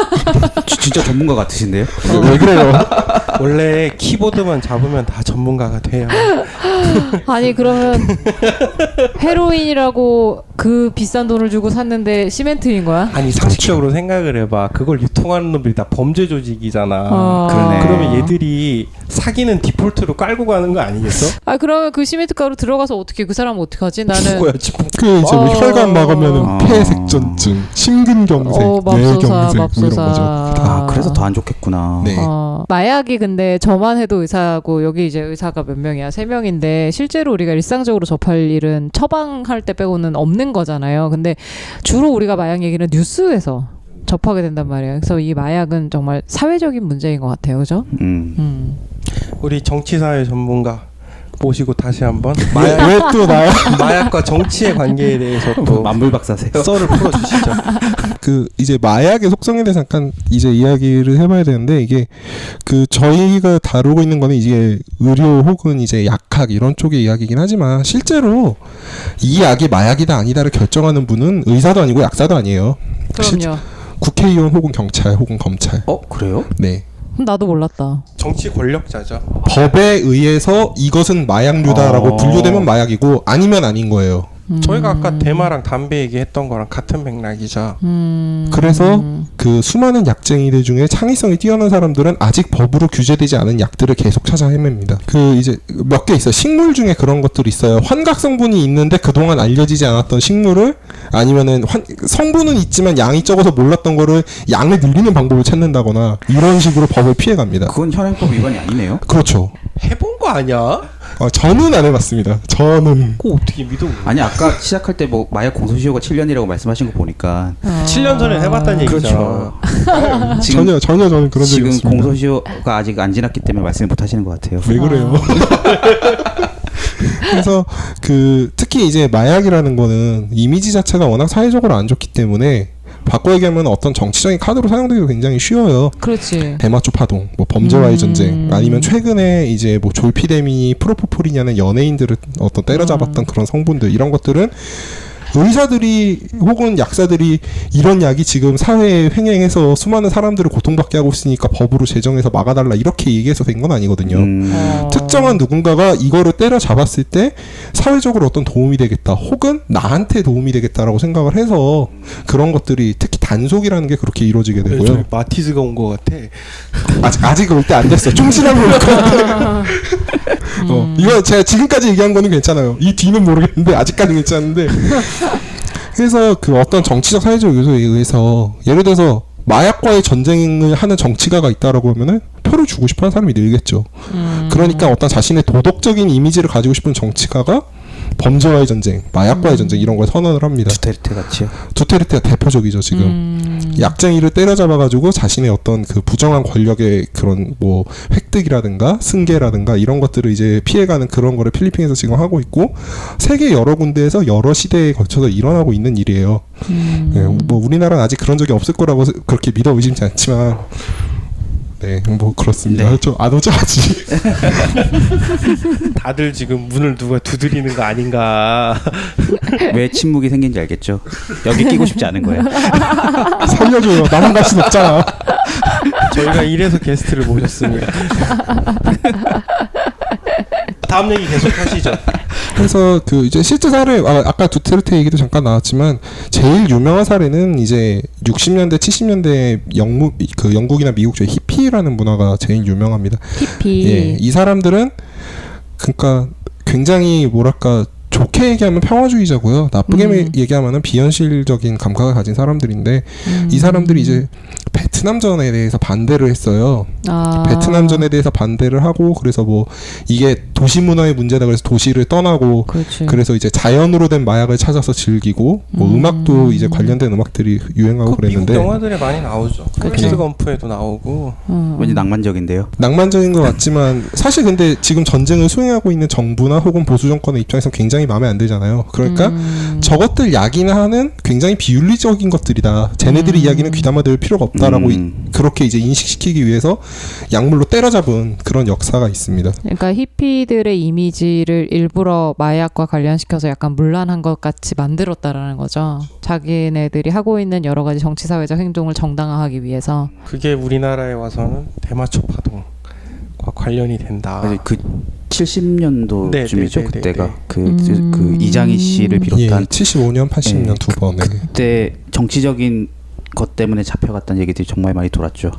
진짜 전문가 같으신데요? 왜 그래요? 원래 키보드만 잡으면 다 전문가가 돼요. 아니 그러면 헤로인이라고 그 비싼 돈을 주고 샀는데 시멘트인 거야? 아니 상식적으로 생각을 해봐. 그걸 유통하는 놈들이 다 범죄 조직이잖아. 그러네. 그러면 얘들이 사기는 디폴트로 깔고 가는 거 아니겠어? 아 그러면 그 시멘트 가루 들어가서 어떻게 그 사람은 어떻게 하지? 나는 죽어야지. 그 이제 뭐 혈관 막으면은 아. 폐색전증, 심근경색, 뇌경색 뭐 이런 거죠. 아 그래서 더 안 좋겠구나. 네. 마약이 근데 저만 해도 의사고 여기 이제 의사가 몇 명이야? 3명인데 실제로 우리가 일상적으로 접할 일은 처방할 때 빼고는 없는 거잖아요. 근데 주로 우리가 마약 얘기는 뉴스에서 접하게 된단 말이에요. 그래서 이 마약은 정말 사회적인 문제인 것 같아요, 그죠? 우리 정치사회 전문가 모시고 다시 한번 왜 또 나야? 마약과 정치의 관계에 대해서 또 만물 박사세요? 썰을 풀어주시죠. 그 이제 마약의 속성에 대해서 잠깐 이제 이야기를 해봐야 되는데 이게 그 저희가 다루고 있는 거는 이제 의료 혹은 이제 약학 이런 쪽의 이야기이긴 하지만 실제로 이 약이 마약이다 아니다를 결정하는 분은 의사도 아니고 약사도 아니에요. 그럼요. 국회의원 혹은 경찰 혹은 검찰. 그래요? 네. 나도 몰랐다. 정치 권력자죠. 법에 의해서 이것은 마약류다라고 분류되면 마약이고 아니면 아닌 거예요. 저희가 아까 대마랑 담배 얘기했던 거랑 같은 맥락이죠. 그래서 그 수많은 약쟁이들 중에 창의성이 뛰어난 사람들은 아직 법으로 규제되지 않은 약들을 계속 찾아 헤맵니다. 그 이제 몇 개 있어요. 식물 중에 그런 것들이 있어요. 환각 성분이 있는데 그동안 알려지지 않았던 식물을 아니면은 성분은 있지만 양이 적어서 몰랐던 거를 양을 늘리는 방법을 찾는다거나 이런 식으로 법을 피해갑니다. 그건 현행법 위반이 아니네요. 그렇죠. 해본 거 아니야? 저는 안 해봤습니다. 저는 그거 어떻게 믿어? 아니 아까 시작할 때 뭐 마약 공소시효가 7년이라고 말씀하신 거 보니까 7년 전에 해봤다는 얘기죠. 그렇죠. 아니까요. 지금- 전혀 저는 그런 적이 지금 없습니다. 공소시효가 아직 안 지났기 때문에 말씀을 못 하시는 것 같아요. 왜 그래요? 그래서 특히 이제 마약이라는 거는 이미지 자체가 워낙 사회적으로 안 좋기 때문에 바꿔 얘기하면 어떤 정치적인 카드로 사용되기도 굉장히 쉬워요. 그렇지. 대마초 파동, 뭐 범죄와의 전쟁, 아니면 최근에 이제 뭐 졸피데미, 프로포폴이냐는 연예인들을 어떤 때려잡았던 그런 성분들 이런 것들은 의사들이 혹은 약사들이 이런 약이 지금 사회에 횡행해서 수많은 사람들을 고통받게 하고 있으니까 법으로 제정해서 막아달라 이렇게 얘기해서 된 건 아니거든요. 특정한 누군가가 이거를 때려잡았을 때 사회적으로 어떤 도움이 되겠다 혹은 나한테 도움이 되겠다라고 생각을 해서 그런 것들이 특히 단속이라는 게 그렇게 이루어지게 되고요. 마티즈가 온 것 같아. 아직 올 때 안 됐어. 좀 지나고 올 것 같아. 이거 제가 지금까지 얘기한 거는 괜찮아요. 이 뒤는 모르겠는데 아직까지 괜찮은데. 그래서 어떤 정치적 사회적 요소에 의해서 예를 들어서 마약과의 전쟁을 하는 정치가가 있다라고 하면은 표를 주고 싶어하는 사람이 늘겠죠. 그러니까 어떤 자신의 도덕적인 이미지를 가지고 싶은 정치가가 범죄와의 전쟁, 마약과의 전쟁 이런 걸 선언을 합니다. 두테르테 같이요. 두테르테가 대표적이죠 지금. 약쟁이를 때려잡아가지고 자신의 어떤 부정한 권력의 그런 뭐 획득이라든가 승계라든가 이런 것들을 이제 피해가는 그런 거를 필리핀에서 지금 하고 있고 세계 여러 군데에서 여러 시대에 걸쳐서 일어나고 있는 일이에요. 네, 뭐 우리나라는 아직 그런 적이 없을 거라고 그렇게 믿어 의심치 않지만. 네, 뭐 그렇습니다. 네. 좀 안 오죠 아직. 다들 지금 문을 누가 두드리는 거 아닌가. 왜 침묵이 생긴지 알겠죠? 여기 끼고 싶지 않은 거예요. 살려줘요. 나만 갈 순 없잖아. 저희가 이래서 게스트를 모셨습니다. 다음 얘기 계속 하시죠. 그래서 이제 실제 사례 아까 두테르테 얘기도 잠깐 나왔지만 제일 유명한 사례는 이제 60년대 70년대 영국이나 미국 저 히피라는 문화가 제일 유명합니다. 히피. 예, 이 사람들은 그러니까 굉장히 뭐랄까 좋게 얘기하면 평화주의자고요. 나쁘게 얘기하면은 비현실적인 감각을 가진 사람들인데 이 사람들이 이제 베트남전에 대해서 반대를 했어요. 베트남전에 대해서 반대를 하고 그래서 뭐 이게 도시 문화의 문제다 그래서 도시를 떠나고 그렇지. 그래서 이제 자연으로 된 마약을 찾아서 즐기고 뭐 음악도 이제 관련된 음악들이 유행하고 그랬는데 미국 영화들에 많이 나오죠. 포레스트 검프에도 나오고. 왠지 낭만적인데요. 낭만적인 것 같지만 사실 근데 지금 전쟁을 수행하고 있는 정부나 혹은 보수 정권의 입장에서 굉장히 마음에 안 들잖아요. 그러니까 저것들 약이나 하는 굉장히 비윤리적인 것들이다. 쟤네들이 이야기는 귀담아 들을 필요가 없다라고 그렇게 이제 인식시키기 위해서 약물로 때려잡은 그런 역사가 있습니다. 그러니까 히피들의 이미지를 일부러 마약과 관련시켜서 약간 문란한 것 같이 만들었다라는 거죠. 자기네들이 하고 있는 여러 가지 정치 사회적 행동을 정당화하기 위해서. 그게 우리나라에 와서는 대마초 파동과 관련이 된다. 그 70년도쯤이죠. 네, 그때가 그 이장희 씨를 비롯한 75년, 80년 두 번에 그때 정치적인 것 때문에 잡혀갔다는 얘기들이 정말 많이 돌았죠.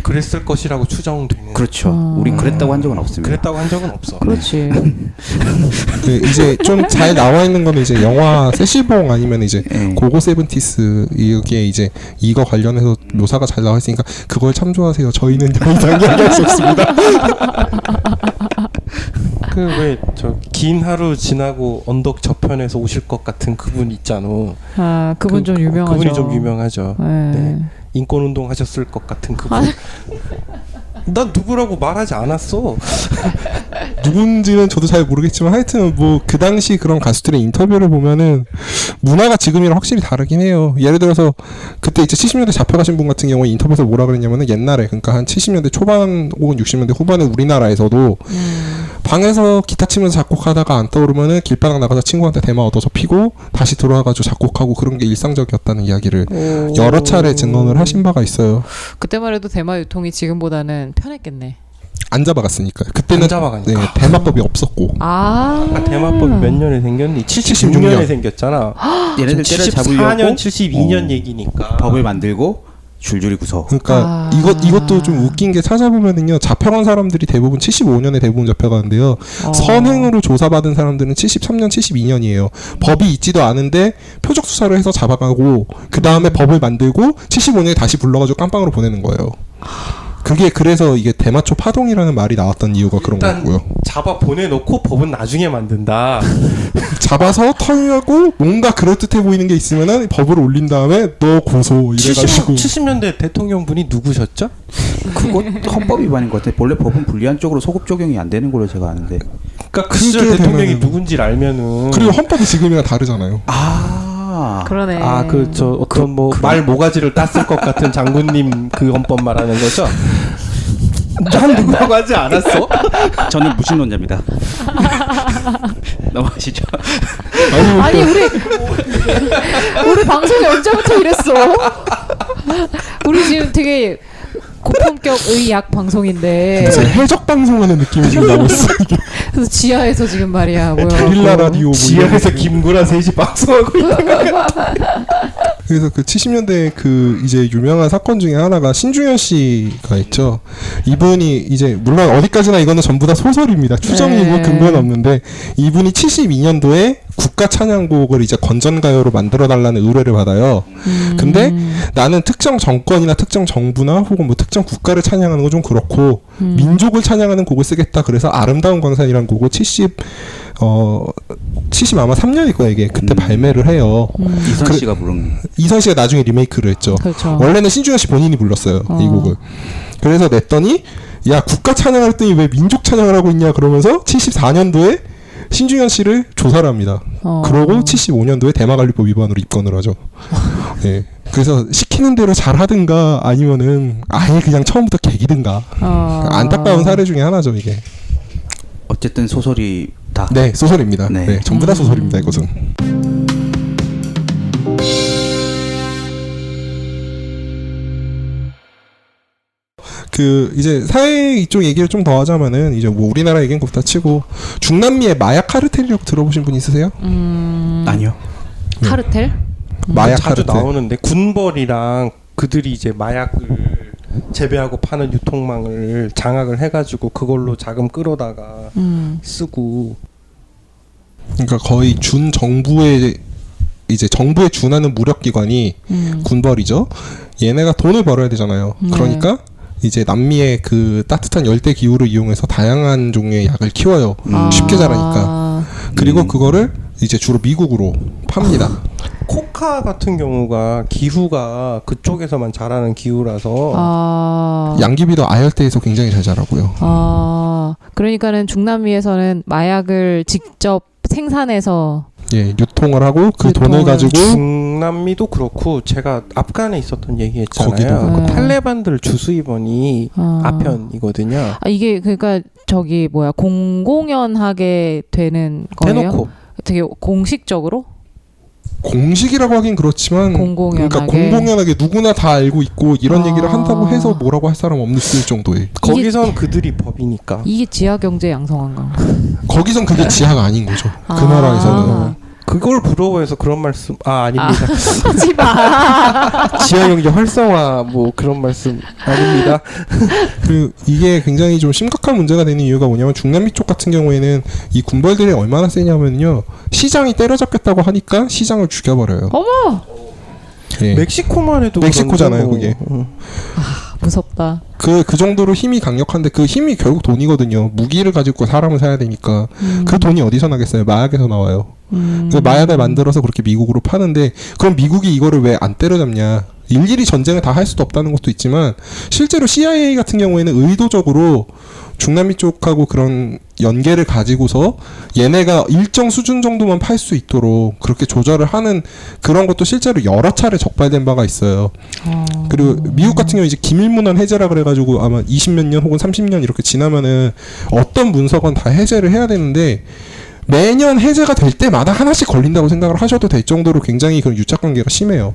그랬을 것이라고 추정되는. 그렇죠. 우린 그랬다고 한 적은 없습니다. 그랬다고 한 적은 없어. 그렇지. 이제 좀 잘 나와 있는 거는 이제 영화 세시봉 아니면 이제 고고 세븐티스 이게 이제 이거 관련해서 묘사가 잘 나와 있으니까 그걸 참조하세요. 저희는 더 이상 이야기할 수 없습니다. 그 왜 저 긴 하루 지나고 언덕 저편에서 오실 것 같은 그분 있잖아. 그분 좀 유명하죠. 그분이 좀 유명하죠. 네. 네. 인권 운동 하셨을 것 같은 그분. 난 누구라고 말하지 않았어. 누군지는 저도 잘 모르겠지만 하여튼 뭐 그 당시 그런 가수들의 인터뷰를 보면은 문화가 지금이랑 확실히 다르긴 해요. 예를 들어서 그때 이제 70년대 잡혀가신 분 같은 경우에 인터뷰에서 뭐라 그랬냐면은 옛날에 그러니까 한 70년대 초반 혹은 60년대 후반에 우리나라에서도 방에서 기타 치면서 작곡하다가 안 떠오르면은 길바닥 나가서 친구한테 대마 얻어서 피고 다시 들어와가지고 작곡하고 그런 게 일상적이었다는 이야기를 여러 차례 증언을 하신 바가 있어요. 그때만 해도 대마 유통이 지금보다는 편했겠네. 안 잡아갔으니까요. 그때는 안 잡아가니까. 네, 대마법이 없었고. 대마법이 몇 년에 생겼니? 76년에 생겼잖아. 얘네들 때려잡으려고 74년, 72년 얘기니까. 법을 만들고 줄줄이 구서. 그러니까 이것도 좀 웃긴 게 찾아보면은요. 잡혀간 사람들이 대부분 75년에 대부분 잡혀가는데요. 선행으로 조사받은 사람들은 73년, 72년이에요. 법이 있지도 않은데 표적 수사를 해서 잡아가고 그 다음에 법을 만들고 75년에 다시 불러가지고 깜빵으로 보내는 거예요. 그게 그래서 이게 대마초 파동이라는 말이 나왔던 이유가 그런 거고요. 잡아 보내놓고 법은 나중에 만든다. 잡아서 털고 뭔가 그럴듯해 보이는 게 있으면은 법을 올린 다음에 너 고소 이래가지고 70년대 대통령분이 누구셨죠? 그거 헌법 위반인 것 같아요. 본래 법은 불리한 쪽으로 소급 적용이 안 되는 걸로 제가 아는데. 그러니까 그 시절 그게 대통령이 되면은- 누군지를 알면은 그리고 헌법이 지금이랑 다르잖아요. 그러네. 그 저 어떤 뭐 말 모가지를 땄을 것 같은 장군님 그 헌법 말하는 거죠? 난 누구라고 하지 않았어? 저는 무신론자입니다. 넘어가시죠. 아니 우리 방송이 언제부터 이랬어? 우리 지금 되게 고품격 의학 방송인데 이제 해적 방송하는 느낌이 지금 나고 있어. 이게 그래서 지하에서 지금 말이야 뭐야? 게릴라 라디오 뭐 지하에서 이런 김구라 셋이 방송하고 있는 거. 그래서 그 70년대 그 이제 유명한 사건 중에 하나가 신중현 씨가 있죠. 이분이 이제 물론 어디까지나 이거는 전부 다 소설입니다. 추정이고 네. 근거는 없는데 이분이 72년도에 국가 찬양곡을 이제 건전가요로 만들어 달라는 의뢰를 받아요. 근데 나는 특정 정권이나 특정 정부나 혹은 뭐 특정 국가를 찬양하는 건 좀 그렇고 민족을 찬양하는 곡을 쓰겠다. 그래서 아름다운 광산이라는 곡을 70 아마 3년일 거예요 이게. 그때 발매를 해요. 이선 씨가 부른. 이선 씨가 나중에 리메이크를 했죠. 그렇죠. 원래는 신중현 씨 본인이 불렀어요 이 곡을. 그래서 냈더니 야 국가 찬양할 때니 왜 민족 찬양을 하고 있냐 그러면서 74년도에 신중현 씨를 조사를 합니다. 그러고 75년도에 대마관리법 위반으로 입건을 하죠. 예. 그래서 시키는 대로 잘 하든가 아니면은 아예 그냥 처음부터 개기든가. 안타까운 사례 중에 하나죠 이게. 어쨌든 소설이 다. 네 소설입니다. 네. 네, 전부 다 소설입니다 이것은. 그 이제 사회 이쪽 얘기를 좀 더 하자면은 이제 뭐 우리나라 얘기는 그렇다 치고 중남미의 마약 카르텔이라고 들어보신 분 있으세요? 아니요. 카르텔? 마약 자주 카르텔. 나오는데 군벌이랑 그들이 이제 마약을 재배하고 파는 유통망을 장악을 해가지고 그걸로 자금 끌어다가 쓰고. 그러니까 거의 준 정부의 이제 정부에 준하는 무력기관이 군벌이죠. 얘네가 돈을 벌어야 되잖아요. 그러니까 이제 남미의 그 따뜻한 열대 기후를 이용해서 다양한 종류의 약을 키워요. 쉽게 자라니까. 그리고 그거를 이제 주로 미국으로 팝니다. 코카 같은 경우가 기후가 그쪽에서만 자라는 기후라서 양귀비도 아열대에서 굉장히 잘 자라고요. 그러니까는 중남미에서는 마약을 직접 생산해서 예, 유통을 하고 그 유통을. 돈을 가지고 중남미도 그렇고 제가 앞간에 있었던 얘기했잖아요. 거기도. 그 탈레반들 주수입원이 아편이거든요. 이게 그러니까 저기 뭐야 공공연하게 되는 거예요? 대놓고 되게 공식적으로? 공식이라고 하긴 그렇지만 공공연하게. 그러니까 공공연하게 누구나 다 알고 있고 이런 얘기를 한다고 해서 뭐라고 할 사람 없을 정도의. 거기선 그들이 법이니까. 이게 지하 경제 양성한가? 거기선 그게 지하가 아닌 거죠. 그 나라에서는. 그걸 부러워해서 그런 말씀 아닙니다. 하지 마. 지하 경제 활성화 뭐 그런 말씀 아닙니다. 그 이게 굉장히 좀 심각한 문제가 되는 이유가 뭐냐면 중남미 쪽 같은 경우에는 이 군벌들이 얼마나 세냐면요. 시장이 때려잡겠다고 하니까 시장을 죽여버려요. 어머. 예. 멕시코만 해도 멕시코잖아요, 그런데 그게. 뭐, 무섭다. 그 정도로 힘이 강력한데 그 힘이 결국 돈이거든요. 무기를 가지고 사람을 사야 되니까 그 돈이 어디서 나겠어요? 마약에서 나와요. 그 마약을 만들어서 그렇게 미국으로 파는데 그럼 미국이 이거를 왜 안 때려잡냐? 일일이 전쟁을 다 할 수도 없다는 것도 있지만 실제로 CIA 같은 경우에는 의도적으로 중남미 쪽하고 그런 연계를 가지고서 얘네가 일정 수준 정도만 팔 수 있도록 그렇게 조절을 하는 그런 것도 실제로 여러 차례 적발된 바가 있어요. 그리고 미국 같은 경우 이제 기밀문헌 해제라 그래가지고 아마 20몇 년 혹은 30년 이렇게 지나면은 어떤 문서건 다 해제를 해야 되는데 매년 해제가 될 때마다 하나씩 걸린다고 생각을 하셔도 될 정도로 굉장히 그런 유착관계가 심해요.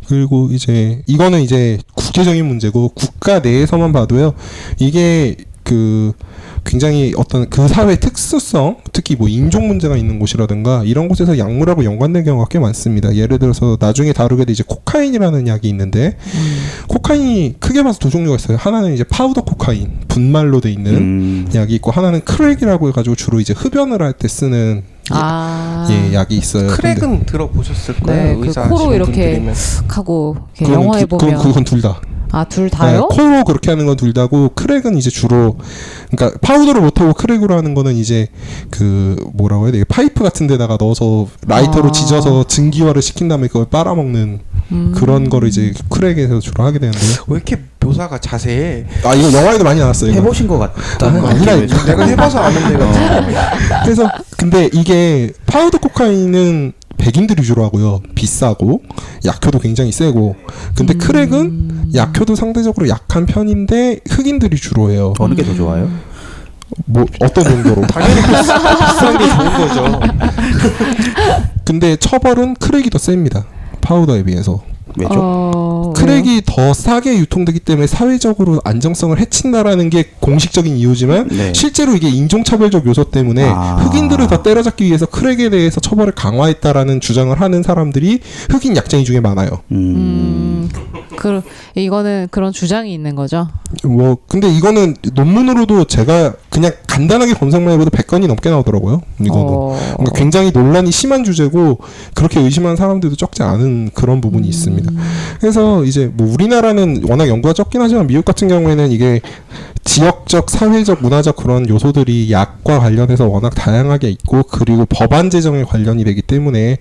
그리고 이제 이거는 이제 국제적인 문제고 국가 내에서만 봐도요. 이게 그 굉장히 어떤 그 사회 특수성, 특히 뭐 인종 문제가 있는 곳이라든가 이런 곳에서 약물하고 연관된 경우가 꽤 많습니다. 예를 들어서 나중에 다루게 될 이제 코카인이라는 약이 있는데 코카인이 크게 봐서 두 종류가 있어요. 하나는 이제 파우더 코카인, 분말로 돼 있는 약이 있고 하나는 크랙이라고 해가지고 주로 이제 흡연을 할 때 쓰는 예, 약이 있어요. 크랙은 들어보셨을 거예요. 네, 그 의사 코로 하시는 이렇게 분들이면. 하고 이렇게 영화에 보면 그건 둘 다. 아, 둘 다요? 코로 그렇게 하는 건 둘 다고 크랙은 이제 주로 그러니까 파우더를 못 하고 크랙으로 하는 거는 이제 그 뭐라고 해야 돼? 파이프 같은 데다가 넣어서 라이터로 아. 지져서 증기화를 시킨 다음에 그걸 빨아먹는 그런 거를 이제 크랙에서 주로 하게 되는데요. 왜 이렇게 묘사가 자세해? 아 이거 영화에도 많이 나왔어요. 이거. 해보신 것 같다는 아니라 느낌이 내가 해봐서 아는 데가 그래서 근데 이게 파우더 코카인은 백인들이 주로 하고요. 비싸고 약효도 굉장히 세고. 근데 크랙은 약효도 상대적으로 약한 편인데 흑인들이 주로 해요. 어느 게 더 좋아요? 뭐 어떤 정도로? 당연히 비싼 게 좋은 거죠. 근데 처벌은 크랙이 더 셉니다. 파우더에 비해서. 왜죠? 크랙이 더 싸게 유통되기 때문에 사회적으로 안정성을 해친다라는 게 공식적인 이유지만 네. 실제로 이게 인종차별적 요소 때문에 흑인들을 더 때려잡기 위해서 크랙에 대해서 처벌을 강화했다라는 주장을 하는 사람들이 흑인 약쟁이 중에 많아요. 이거는 그런 주장이 있는 거죠. 뭐 근데 이거는 논문으로도 제가 그냥 간단하게 검색만 해봐도 100건이 넘게 나오더라고요. 이거는 그러니까 굉장히 논란이 심한 주제고 그렇게 의심하는 사람들도 적지 않은 그런 부분이 있습니다. 그래서 이제 뭐 우리나라는 워낙 연구가 적긴 하지만 미국 같은 경우에는 이게 지역적, 사회적, 문화적 그런 요소들이 약과 관련해서 워낙 다양하게 있고 그리고 법안 제정에 관련이 되기 때문에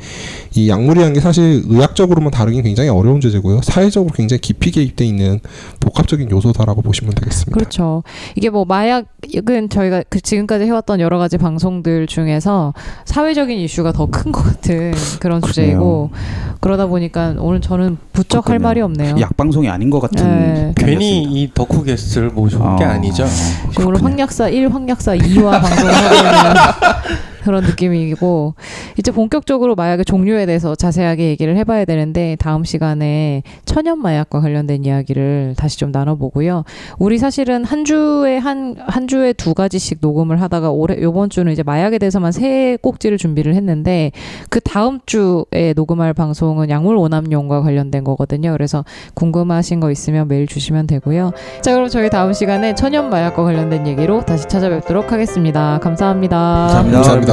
이 약물이라는 게 사실 의학적으로만 다루긴 굉장히 어려운 주제고요. 사회적으로 굉장히 깊이 개입돼 있는 복합적인 요소다라고 보시면 되겠습니다. 그렇죠. 이게 뭐 마약은 저희가 지금까지 해왔던 여러 가지 방송들 중에서 사회적인 이슈가 더 큰 것 같은 그런 주제이고 그러다 보니까 오늘 저는 부쩍 할 말이 없네요. 약 방송이 아닌 것 같은. 네. 괜히 이 덕후 게스트를 모셔온 게 아니죠. 오늘 황약사 1, 황약사 2와 방송을 하고 있는 그런 느낌이고 이제 본격적으로 마약의 종류에 대해서 자세하게 얘기를 해봐야 되는데 다음 시간에 천연 마약과 관련된 이야기를 다시 좀 나눠보고요. 우리 사실은 한 주에 두 가지씩 녹음을 하다가 요번 주는 이제 마약에 대해서만 세 꼭지를 준비를 했는데 그 다음 주에 녹음할 방송은 약물 오남용과 관련된 거거든요. 그래서 궁금하신 거 있으면 메일 주시면 되고요. 자, 그럼 저희 다음 시간에 천연 마약과 관련된 얘기로 다시 찾아뵙도록 하겠습니다. 감사합니다. 감사합니다.